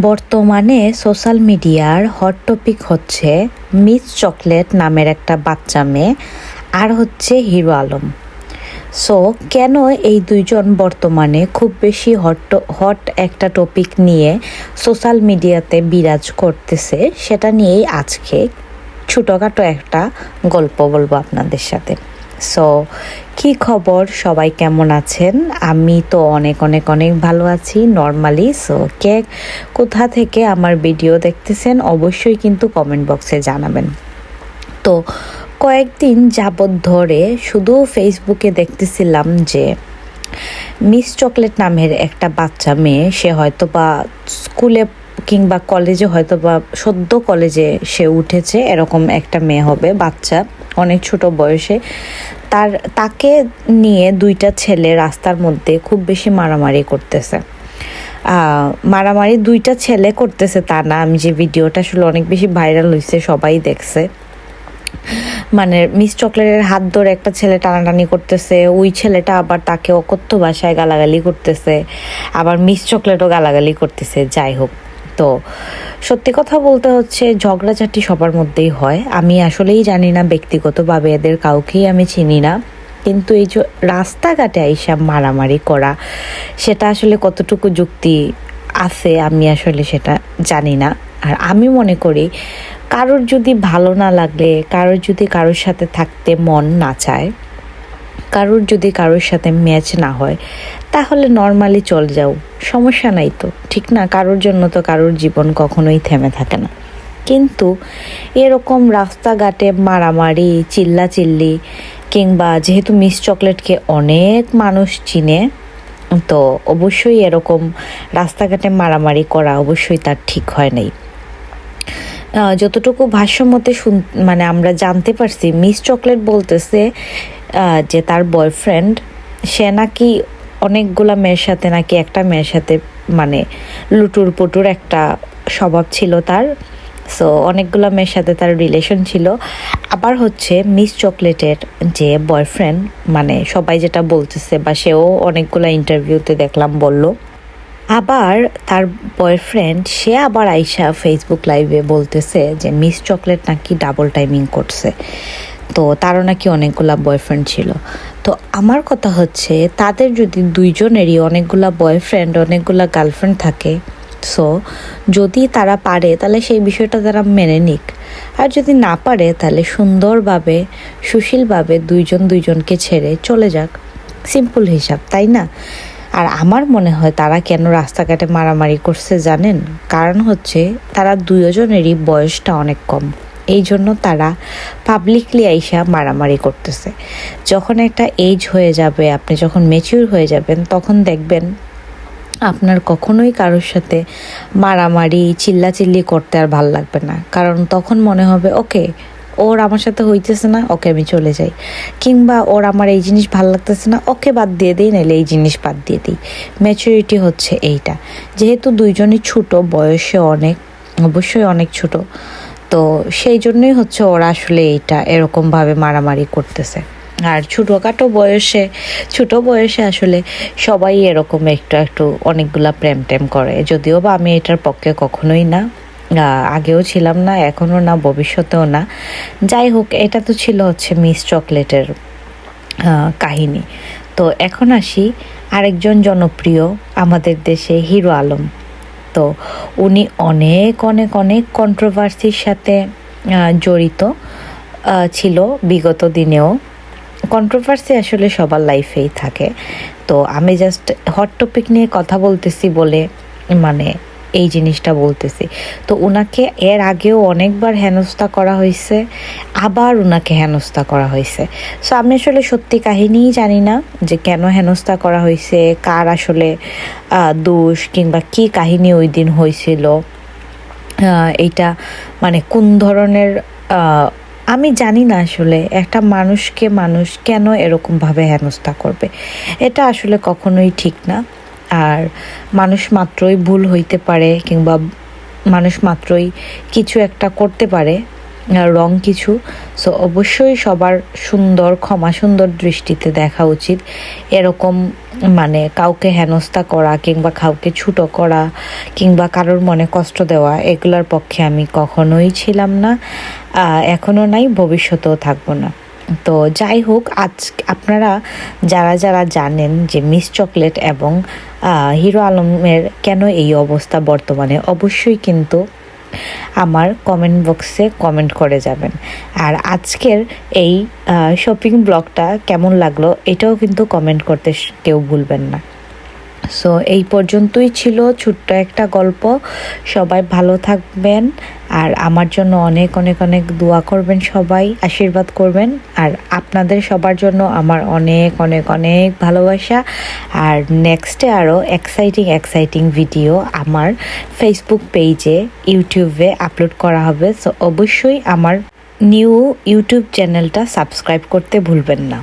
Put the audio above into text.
বর্তমানে সোশ্যাল মিডিয়ার hot topic হচ্ছে মিস চকলেট নামের একটা বাচ্চা মেয়ে আর হচ্ছে হিরো আলম। সো কেন এই দুইজন বর্তমানে খুব বেশি হট একটা টপিক নিয়ে সোশ্যাল মিডিয়াতে বিরাজ করতেছে সেটা নিয়েই আজকে ছোটোখাটো একটা গল্প বলবো আপনাদের সাথে। সো কি খবর, সবাই কেমন আছেন? আমি তো অনেক অনেক অনেক ভালো আছি নর্মালি। সো কে কোথা থেকে আমার ভিডিও দেখতেছেন অবশ্যই কিন্তু কমেন্ট বক্সে জানাবেন। তো কয়েকদিন যাবৎ ধরে শুধু ফেসবুকে দেখতেছিলাম যে মিস চকলেট নামের একটা বাচ্চা মেয়ে, সে হয়তো বা স্কুলে কিংবা কলেজে, হয়তো বা সদ্য কলেজে সে উঠেছে, এরকম একটা মেয়ে হবে, বাচ্চা অনেক ছোট বয়সে। তাকে নিয়ে দুইটা ছেলে রাস্তার মধ্যে খুব বেশি মারামারি করতেছে। মারামারি দুইটা ছেলে করতেছে তা না, আমি যে ভিডিওটা আসলে অনেক বেশি ভাইরাল হয়েছে, সবাই দেখছে। মানে মিস চকলেটের হাত ধরে একটা ছেলে টানাটানি করতেছে, ওই ছেলেটা আবার তাকে অকথ্য ভাষায় গালাগালি করতেছে, আবার মিস চকলেটও গালাগালি করতেছে। যাই হোক, তো সত্যি কথা বলতে হচ্ছে ঝগড়াঝাটি সবার মধ্যেই হয়। আমি আসলেই জানি না, ব্যক্তিগতভাবে এদের কাউকেই আমি চিনি না, কিন্তু এই যে রাস্তাঘাটে আইসা মারামারি করা, সেটা আসলে কতটুকু যুক্তি আছে আমি আসলে সেটা জানি না। আর আমি মনে করি কারোর যদি ভালো না লাগলে, কারোর যদি কারোর সাথে থাকতে মন না চায়, কারোর যদি কারোর সাথে ম্যাচ না হয়, তাহলে নর্মালি চলে যাও, সমস্যা নাই তো, ঠিক না? কারোর জন্য তো কারোর জীবন কখনোই থেমে থাকে না। কিন্তু এরকম রাস্তাঘাটে মারামারি, চিল্লাচিল্লি, কিংবা যেহেতু মিস চকলেটকে অনেক মানুষ চিনে, তো অবশ্যই এরকম রাস্তাঘাটে মারামারি করা অবশ্যই তার ঠিক হয় নাই। যতটুকু ভাষ্যমতে মানে আমরা জানতে পারছি, মিস চকলেট বলতেছে যে তার বয়ফ্রেন্ড, সে নাকি অনেকগুলা মেয়ের সাথে, নাকি একটা মেয়ের সাথে মানে লুটুর পুটুর একটা স্বভাব ছিল তার। সো অনেকগুলো মেয়ের সাথে তার রিলেশন ছিল। আবার হচ্ছে মিস চকলেটের যে বয়ফ্রেন্ড, মানে সবাই যেটা বলতেছে, বা সেও অনেকগুলো ইন্টারভিউতে দেখলাম বলল, আবার তার বয়ফ্রেন্ড সে আবার আইসা ফেসবুক লাইভে বলতেছে যে মিস চকলেট নাকি ডাবল টাইমিং করছে, তো তারও নাকি অনেকগুলা বয়ফ্রেন্ড ছিল। তো আমার কথা হচ্ছে, তাদের যদি দুইজনেরই অনেকগুলা বয়ফ্রেন্ড, অনেকগুলা গার্লফ্রেন্ড থাকে, সো যদি তারা পারে তাহলে সেই বিষয়টা তারা মেনে নিক, আর যদি না পারে তাহলে সুন্দরভাবে, সুশীলভাবে দুইজন দুইজনকে ছেড়ে চলে যাক। সিম্পল হিসাব, তাই না? আর আমার মনে হয় তারা কেন রাস্তাঘাটে মারামারি করছে জানেন? কারণ হচ্ছে তারা দুজনেরই বয়সটা অনেক কম, এই জন্য তারা পাবলিকলি আইসা মারামারি করতেছে। যখন একটা এজ হয়ে যাবে, আপনি যখন ম্যাচিউর হয়ে যাবেন, তখন দেখবেন আপনার কখনোই কারোর সাথে মারামারি, চিল্লাচিল্লি করতে আর ভাল লাগবে না। কারণ তখন মনে হবে ওকে, ওর আমার সাথে হইতেছে না, ওকে আমি চলে যাই, কিংবা ওর আমার এই জিনিস ভাল লাগতেছে না, ওকে বাদ দিয়ে দিই, নাহলে এই জিনিস বাদ দিয়ে দিই। ম্যাচুরিটি হচ্ছে এইটা। যেহেতু দুইজনই ছোট, বয়সে অনেক, অবশ্যই অনেক ছোট, তো সেই জন্যই হচ্ছে ওরা আসলে এইটা এরকমভাবে মারামারি করতেছে। আর ছোট বয়সে আসলে সবাই এরকম একটু একটু অনেকগুলা প্রেম টেম করে, যদিও বা আমি এটার পক্ষে কখনোই না, আগেও ছিলাম না, এখনও না, ভবিষ্যতেও না। যাই হোক, এটা তো ছিল হচ্ছে মিস চকলেটের কাহিনী। তো এখন আসি আরেকজন জনপ্রিয় আমাদের দেশে, হিরো আলম। তো উনি অনেক অনেক অনেক কন্ট্রোভার্সির সাথে জড়িত ছিল বিগত দিনেও। কন্ট্রোভার্সি আসলে সবার লাইফেই থাকে। তো আমি জাস্ট হট টপিক নিয়ে কথা বলতেছি বলে মানে এই জিনিসটা বলতেছি। তো ওনাকে এর আগেও অনেকবার হেনস্থা করা হয়েছে, আবার ওনাকে হেনস্থা করা হয়েছে। সো আমি আসলে সত্যি কাহিনীই জানি না যে কেন হেনস্থা করা হয়েছে, কার আসলে দোষ, কিংবা কি কাহিনী ওই দিন হয়েছিল, এইটা মানে কোন ধরনের, আমি জানি না আসলে একটা মানুষকে মানুষ কেন এরকমভাবে হেনস্থা করবে। এটা আসলে কখনোই ঠিক না। আর মানুষ মাত্রই ভুল হইতে পারে, কিংবা মানুষ মাত্রই কিছু একটা করতে পারে, রং কিছু। সো অবশ্যই সবার সুন্দর দৃষ্টিতে দেখা উচিত। এরকম মানে কাউকে হেনস্থা করা কিংবা কাউকে ছোট করা কিংবা কারোর মনে কষ্ট দেওয়া এগুলোর পক্ষে আমি কখনোই ছিলাম না, এখনও নাই, ভবিষ্যতেও থাকবো না। তো যাই হোক, আজ আপনারা যারা জানেন যে মিস চকলেট এবং হিরো আলমের কেন এই অবস্থা বর্তমানে, অবশ্যই কিন্তু আমার কমেন্ট বক্সে কমেন্ট করে যাবেন। আর আজকের এই শপিং ব্লগটা কেমন লাগলো এটাও কিন্তু কমেন্ট করতে কেউ ভুলবেন না। সো এই পর্যন্তই ছিল ছোট্ট একটা গল্প। সবাই ভালো থাকবেন আর আমার জন্য অনেক অনেক অনেক দোয়া করবেন, সবাই আশীর্বাদ করবেন। আর আপনাদের সবার জন্য আমার অনেক অনেক অনেক ভালোবাসা। আর নেক্সটে আরও এক্সাইটিং ভিডিও আমার ফেসবুক পেজে, ইউটিউবে আপলোড করা হবে। সো অবশ্যই আমার নিউ ইউটিউব চ্যানেলটা সাবস্ক্রাইব করতে ভুলবেন না।